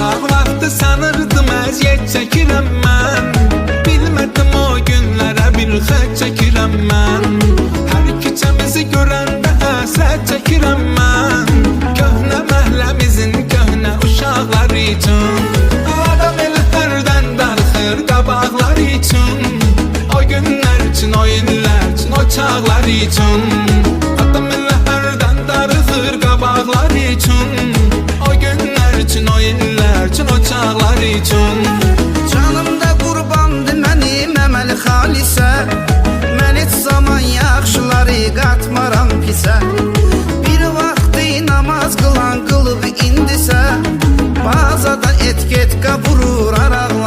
Uşaq vaxtı sanırdım əziyyət çəkirəm mən. Bilmədim o günlərə bir xət çəkirəm mən. Hər küçəmizi görəndə əsət çəkirəm mən. Köhnə məhəlləmizin köhnə uşaqları üçün adam elə hərdən darıxır qabaqlar üçün. O günlər üçün, o illər üçün, o çağlar üçün adam elə hərdən darıxır qabaqlar üçün. O günlər üçün, o illər üçün, o çağlar üçün. Canımda qurbandı mənim əməli xalisə. Mən heç zaman yaxşıları qatmaram pisə. Bir vaxtı namaz qılan qılıb indisə, bazada etket qavurur araqlar.